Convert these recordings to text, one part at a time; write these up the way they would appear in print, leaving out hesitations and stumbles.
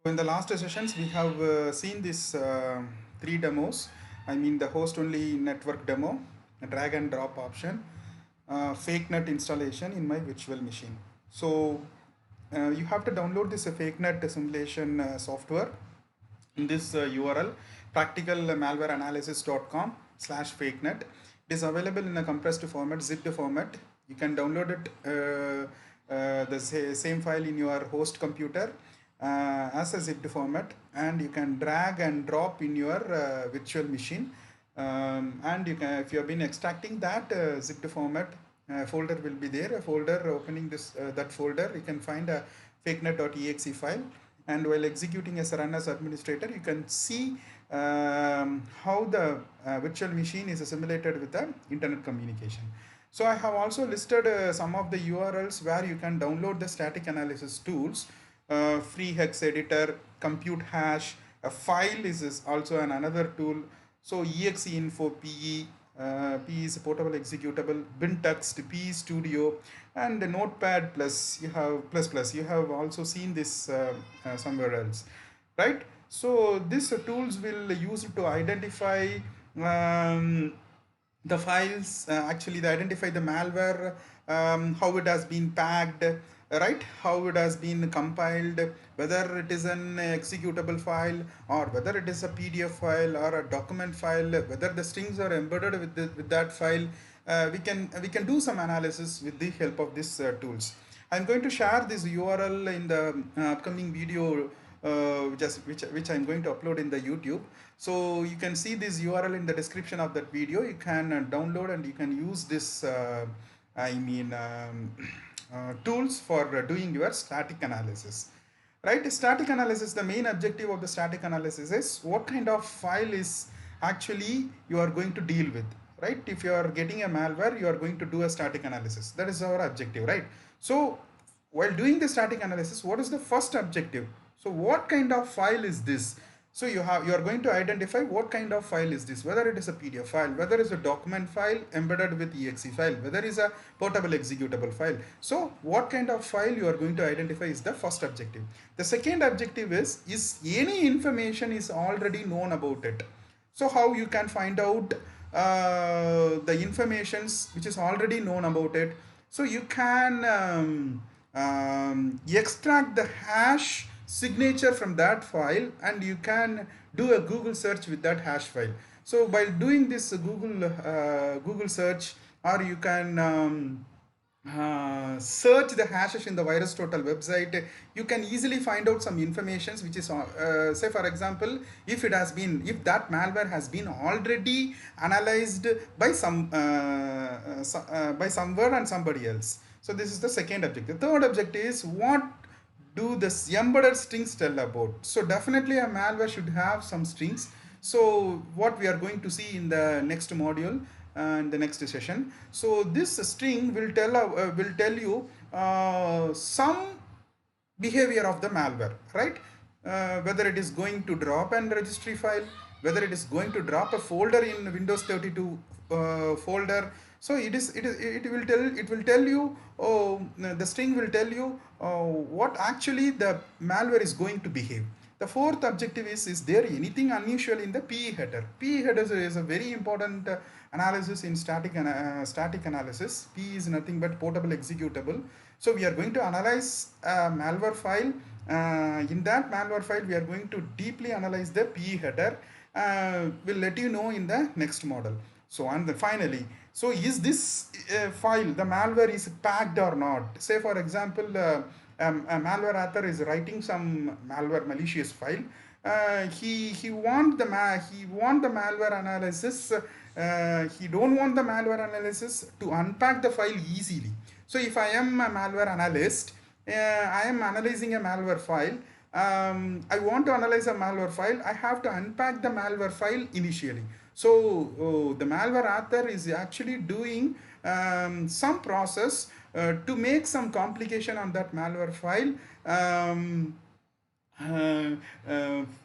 In the last sessions, we have seen these three demos. I mean the host only network demo, a drag and drop option, FakeNet installation in my virtual machine. So you have to download this FakeNet simulation software in this URL practicalmalwareanalysis.com/fakenet. It is available in a compressed format, zipped format. You can download it the same file in your host computer as a zipped format, and you can drag and drop in your virtual machine. And you can, if you have been extracting that zipped format, folder will be there, a folder. Opening this that folder, you can find a fakenet.exe file, and while executing as a run as administrator, you can see how the virtual machine is simulated with the internet communication. So I have also listed some of the URLs where you can download the static analysis tools. Free hex editor, compute hash, a file is also another tool. So exe info pe, P is portable executable, bin text, P studio, and the notepad plus you have plus. You have also seen this somewhere else, right? So these tools will use it to identify the files, actually they identify the malware, how it has been packed, right, how it has been compiled, whether it is an executable file or whether it is a PDF file or a document file, whether the strings are embedded with that file. We can do some analysis with the help of these tools. I'm going to share this URL in the upcoming video, which I'm going to upload in the YouTube. So you can see this URL in the description of that video. You can download and you can use this tools for doing your static analysis. Right, static analysis, the main objective of the static analysis is what kind of file is actually you are going to deal with. Right, if you are getting a malware, you are going to do a static analysis. That is our objective, right? So while doing the static analysis, what is the first objective? So what kind of file is this? So you are going to identify what kind of file is this, whether it is a PDF file, whether it is a document file embedded with exe file, whether it is a portable executable file. So what kind of file you are going to identify is the first objective. The second objective is any information is already known about it. So how you can find out the informations which is already known about it? So you can extract the hash signature from that file, and you can do a Google search with that hash file. So by doing this Google search, or you can search the hashes in the VirusTotal website, you can easily find out some informations which is say for example, if that malware has been already analyzed by by somewhere and somebody else. So this is the second objective. The third objective is what do this embedded strings tell about. So definitely a malware should have some strings. So what we are going to see in the next module, in the next session. So this string will tell you some behavior of the malware, right? Whether it is going to drop an registry file, whether it is going to drop a folder in Windows 32 folder. So it will tell you, oh, the string will tell you what actually the malware is going to behave. The fourth objective is there anything unusual in the PE header? PE header is a very important analysis in static analysis. PE is nothing but portable executable. So we are going to analyze a malware file. In that malware file, we are going to deeply analyze the PE header. We'll let you know in the next model. So and finally, so is this file, the malware is packed or not? Say for example, a malware author is writing some malware malicious file. He want the malware analysis. He don't want the malware analysis to unpack the file easily. So if I am a malware analyst, I am analyzing a malware file. I want to analyze a malware file. I have to unpack the malware file initially. So the malware author is actually doing some process to make some complication on that malware file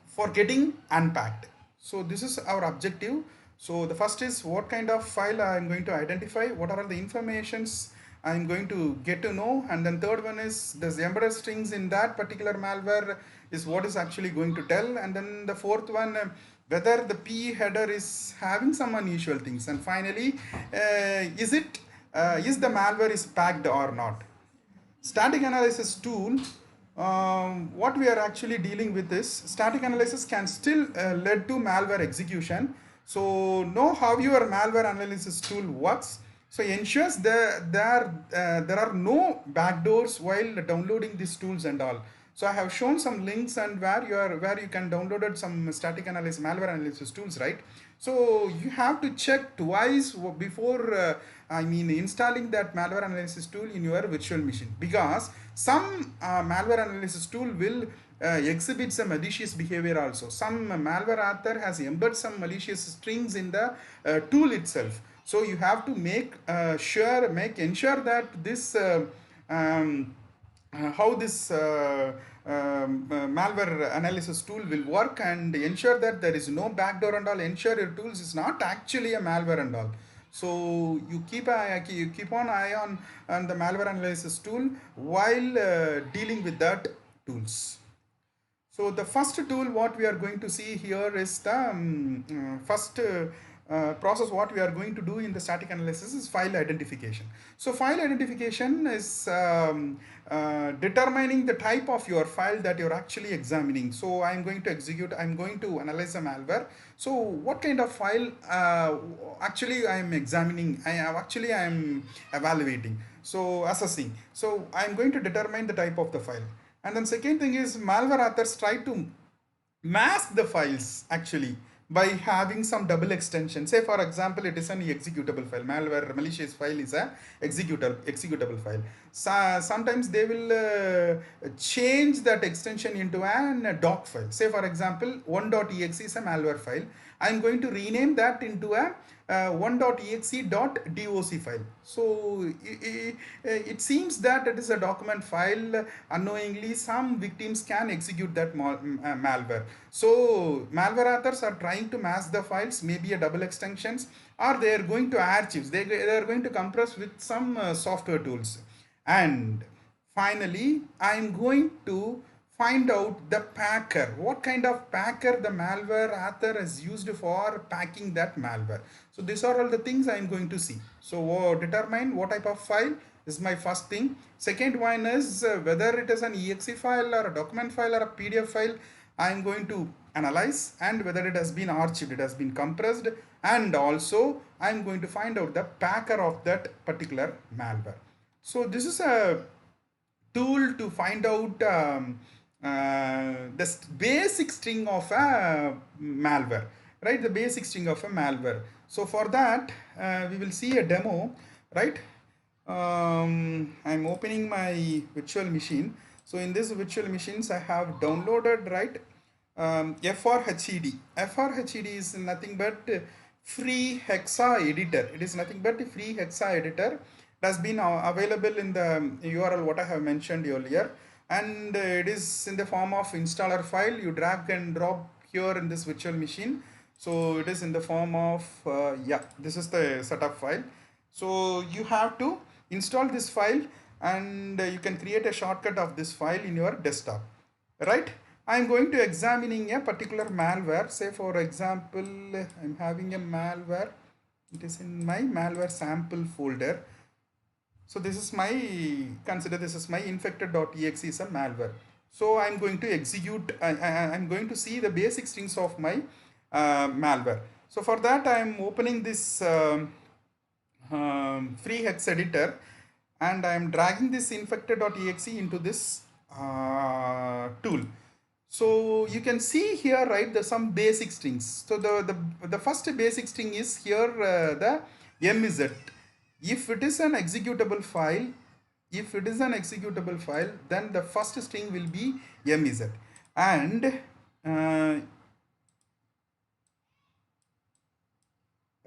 for getting unpacked. So this is our objective. So the first is what kind of file I am going to identify, what are the informations I'm going to get to know. And then third one is the embedded strings in that particular malware is what is actually going to tell. And then the fourth one, whether the PE header is having some unusual things. And finally, is the malware is packed or not. Static analysis tool, what we are actually dealing with is static analysis can still lead to malware execution. So know how your malware analysis tool works. So ensures there are no backdoors while downloading these tools and all. So I have shown some links and where you can downloaded some static analysis malware analysis tools, right? So you have to check twice before installing that malware analysis tool in your virtual machine, because some malware analysis tool will exhibit some malicious behavior also. Some malware author has embedded some malicious strings in the tool itself. So you have to ensure that this how this malware analysis tool will work, and ensure that there is no backdoor and all. Ensure your tools is not actually a malware and all. So you keep on eye on the malware analysis tool while dealing with that tools. So the first tool what we are going to see here is the first process what we are going to do in the static analysis is file identification. So file identification is determining the type of your file that you're actually examining. So I'm going to analyze a malware. So what kind of file actually I'm examining, I am evaluating, so assessing. So I'm going to determine the type of the file. And then second thing is malware authors try to mask the files actually by having some double extension. Say for example, it is an executable file. Malware malicious file is a executable file. So sometimes they will change that extension into a doc file. Say for example, 1.exe is a malware file. I'm going to rename that into a 1.exe.doc file. So it seems that it is a document file. Unknowingly, some victims can execute that malware. So malware authors are trying to mask the files, maybe a double extensions, or they are going to archives. They are going to compress with some software tools. And finally, I'm going to find out the packer, what kind of packer the malware author has used for packing that malware. So these are all the things I'm going to see. So determine what type of file is my first thing. Second one is whether it is an exe file or a document file or a PDF file. I'm going to analyze, and whether it has been archived, it has been compressed, and also I'm going to find out the packer of that particular malware. So this is a tool to find out the basic string of a malware, right? The basic string of a malware. So for that we will see a demo, right? I'm opening my virtual machine. So in this virtual machines I have downloaded, right, FRHED. FRHED is nothing but free hexa editor. It is nothing but a free hexa editor. It has been available in the URL what I have mentioned earlier, and it is in the form of installer file. You drag and drop here in this virtual machine. So it is in the form of this is the setup file. So you have to install this file, and you can create a shortcut of this file in your desktop, right? I'm going to examining a particular malware. Say for example, I'm having a malware. It is in my malware sample folder. So this is consider this is my infected.exe is a malware. So I'm going to execute, I'm going to see the basic strings of my malware. So for that I'm opening this free hex editor, and I'm dragging this infected.exe into this tool. So you can see here, right, there's some basic strings. So the first basic string is here the MZ. If it is an executable file, then the first string will be MZ, and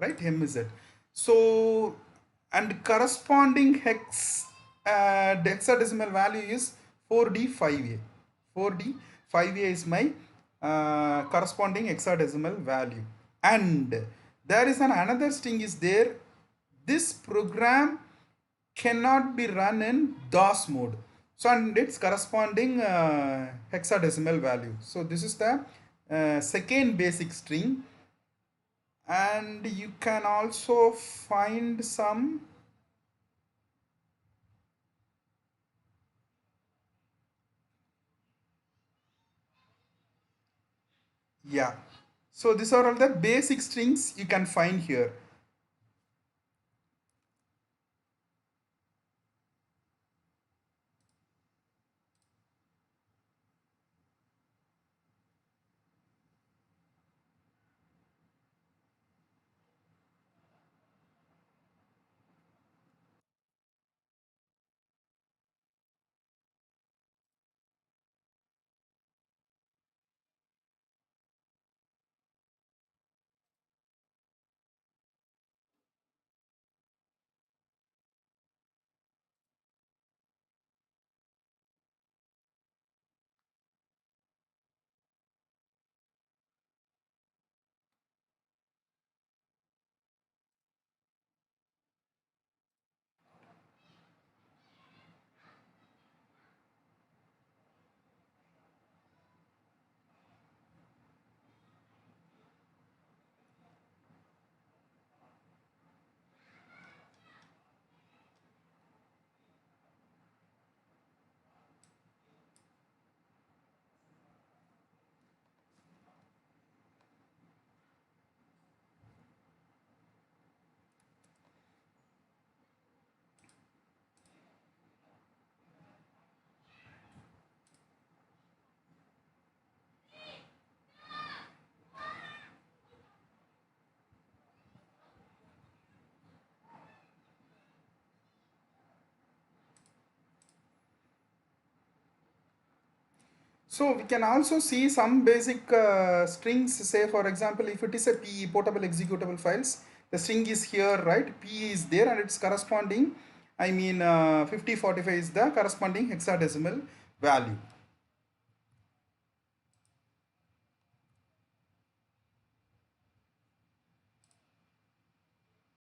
right, MZ. So and corresponding hex hexadecimal value is 4D5A. 4D5A is my corresponding hexadecimal value, and there is another string is there. This program cannot be run in DOS mode. So and its corresponding hexadecimal value. So this is the second basic string, and you can also find some. Yeah. So these are all the basic strings you can find here. So we can also see some basic strings. Say for example, if it is a P portable executable files, the string is here, right? P is there and it's corresponding. I mean, 5045 is the corresponding hexadecimal value.